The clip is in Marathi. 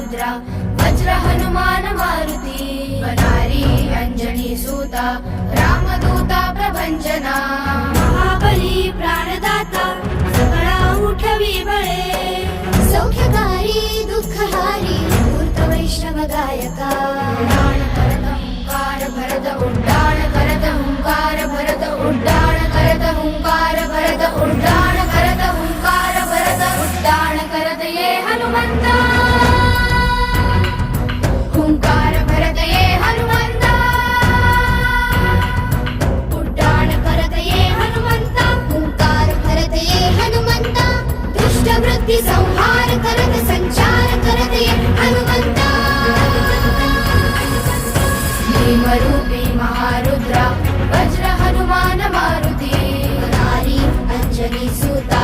महारुद्रा वज्र हनुमान मारुती वनारी अंजनी सूता रामदूता प्रभंजना महाबली प्राणदाता सकळा उठवी बळे सौख्यकारी दुःखहारी मूर्त वैष्णव गायका उड्डाण करत हुंकार भरत उड्डाण करत हुंकार भरत उड्डाण करत हुंकार भरत उड्डाण करत ये हनुमंता हुंकार भरत ये हनुमंता उड्डाण करत ये हनुमंता हुंकार भरत ये हनुमंता दुष्ट वृत्ती संहार करत संचार करत ये हनुमंता भीमरूपी महारुद्रा वज्र हनुमान मारुती नारी अंजनी सूता